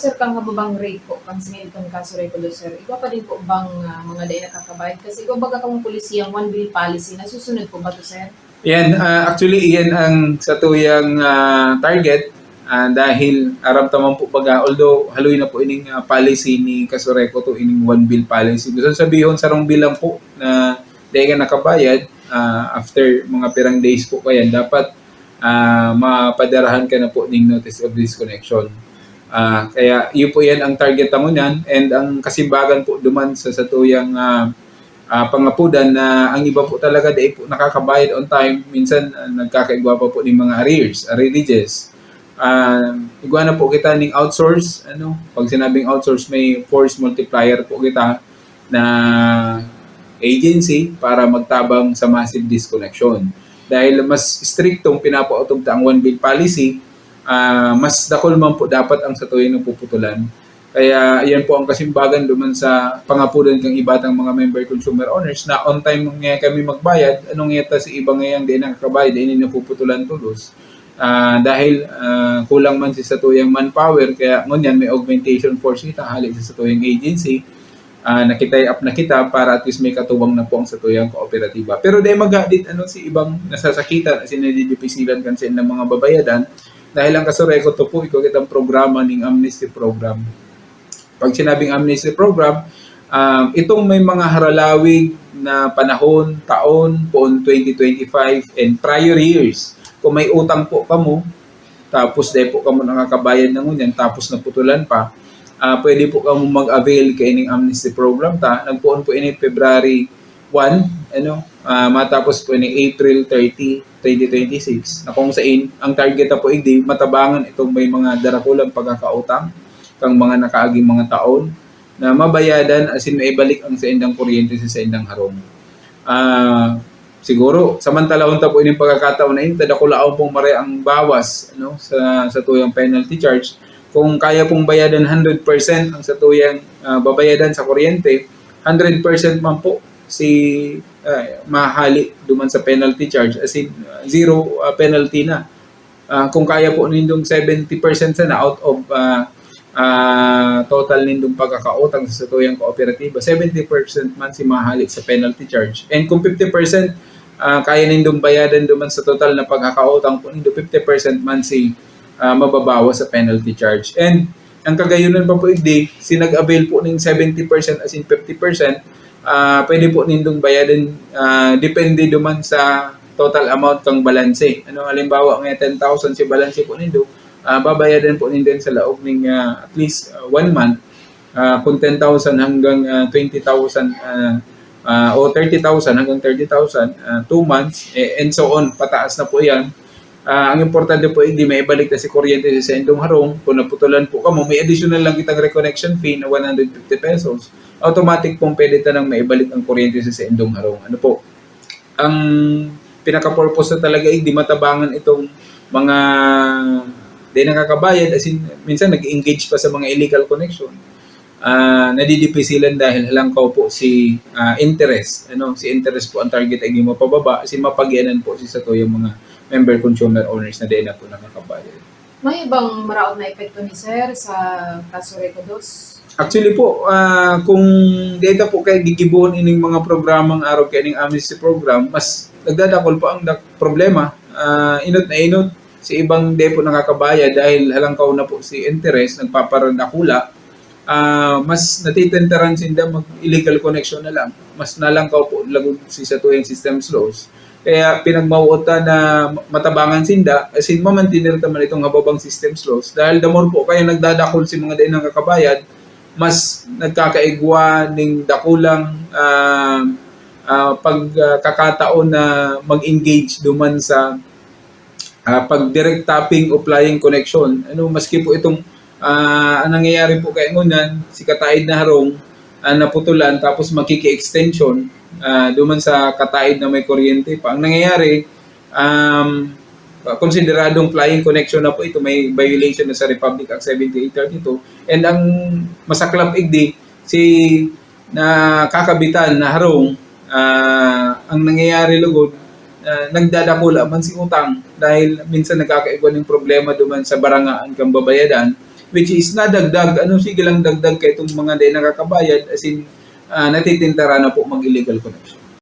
sir kang hababang rate po kang singil kang kaso rekodo sir. Ikaw pa din po bang mga day nakakabayad? Kasi ikaw baga kang polisiyang one bill policy nasusunod po ba to sir? Yan, actually, iyan ang sa tuyang target dahil aram tamang po baga, although haloy na po ining policy ni Kasureko to ining one bill policy. Gusto sabihin sarong bilang po na dahil ka nakabayad after mga pirang days po kayan, dapat mapadarahan ka na po ng notice of disconnection. Kaya yun po yan ang target mo yan, and ang kasimbagan po duman sa tuyang pangapudan na ang iba po talaga dahil po nakakabayad on time, minsan nagkakaigwa pa po ng mga arrearages. Igwa na po kita ng outsource, pag sinabing outsource may force multiplier po kita na agency para magtabang sa massive disconnection. Dahil mas strictong pinapautugta ang one bill policy, mas dakol man po dapat ang satuyin ng puputulan. Kaya yan po ang kasimbagan duman sa pangapudan kang ibatang mga member consumer owners na on time nga kami magbayad, anong yata si iba ngayang di nakakabayad, hindi napuputulan tulos. Dahil kulang man si satuyang manpower, kaya ngunyan may augmentation force kita halik sa satuyang agency, nakitay up na kita para at least may katuwang na po ang satuyang kooperatiba. Pero dahil magadit si ibang nasasakitan, sinadidipisilan kan sa ng mga babayadan, dahil ang Kasureko to po, ikaw kitang programa ng amnesty program. Pag sinabing amnesty program, itong may mga haralawig na panahon, taon, poon 2025 and prior years. Kung may utang po kamo, tapos dahil po kamo nakakabayad ng unyan, tapos naputulan pa, pwede po kamo mag-avail kay ining amnesty program ta. Nagpoon po ini February 1, matapos po ini April 30, 2026. Na kung saan ang target na po hindi matabangan itong may mga darakulang pagkakautang kang mga nakaaging mga taon na mabayadan asin maibalik ang sa indang kuryente sa indang harong. Siguro samantalahon ta po ining pagkakataon na ito, dakulaon pong mare ang bawas sa tuyang penalty charge. Kung kaya pong bayadan 100% ang sa tuyang babayadan sa kuryente, 100% man po si mahali duman sa penalty charge, as in zero penalty na. Kung kaya po nindong 70% na out of total nindong pagkakautang sa tuyang kooperatiba, 70% man si mahalik sa penalty charge. And kung 50% kaya nindong bayadan duman sa total na pagkakautang po nindo, 50% man si mababawas sa penalty charge. And ang kagayunan pa po hindi, si nag-avail po ng 70% as in 50%, pwede po nindong bayadan depende duman sa total amount kang balanse. Halimbawa nga 10,000 si balanse po nindo, babayadan po nindo sa laog ng at least 1 month, kung 10,000 hanggang 20,000 o 30,000 hanggang 30,000, 2 months, and so on, pataas na po yan. Ang importante po hindi maibalik na si kuryente sa indong harong. Kung naputulan po kamo, may additional lang kitang reconnection fee na 150 pesos. Automatic pong pwede tanang maibalik ang kuryente sa indong harong. Ano po? Ang pinaka-purpose na talaga hindi matabangan itong mga di nakakabayad, as in, minsan nag-engage pa sa mga illegal connection. Nadidipisilan dahil halangkaw po si interest. Si interest po ang target ay hindi mapababa, as in mapagyanan po si sato yung mga member consumer owners na di na po nakakabayad. May ibang maraot na epekto ni sir sa Kasureko dos? Actually po, kung data po kay gigibuhon ining mga programang araw kay ining amnesty program, mas nagdadakol po ang problema. Inot na inot si ibang depo nakakabayad dahil halangkaw na po si interest, nagpaparadakula, mas natitentaran sinda mag-illegal connection na lang. Mas nalangkaw po lagod si sa tuyang system laws. Kaya pinagmauota na matabangan sinda, as in mamantinir naman itong hababang system laws. Dahil the more po kaya nagdadakol si mga daing nakakabayad, mas nagkakaigwa ng dakulang pagkakataon na mag-engage duman sa pag-direct tapping o flying connection. Maski po itong ang nangyayari po kay ngunan, si kataid na harong naputulan tapos makiki-extension duman sa kataid na may kuryente pa. Ang nangyayari, konsideradong flying connection na po ito, may violation na sa Republic Act 7832. And ang masaklap igdi, si nakakabitan na harong, ang nangyayari lugod, nagdadakula man si utang dahil minsan nagkakaigwa ng problema duman sa barangaan kang babayadan. which is nadagdag, sige lang dagdag kay itong mga di nakakabayad, as in, natitintara na po mag-illegal connection.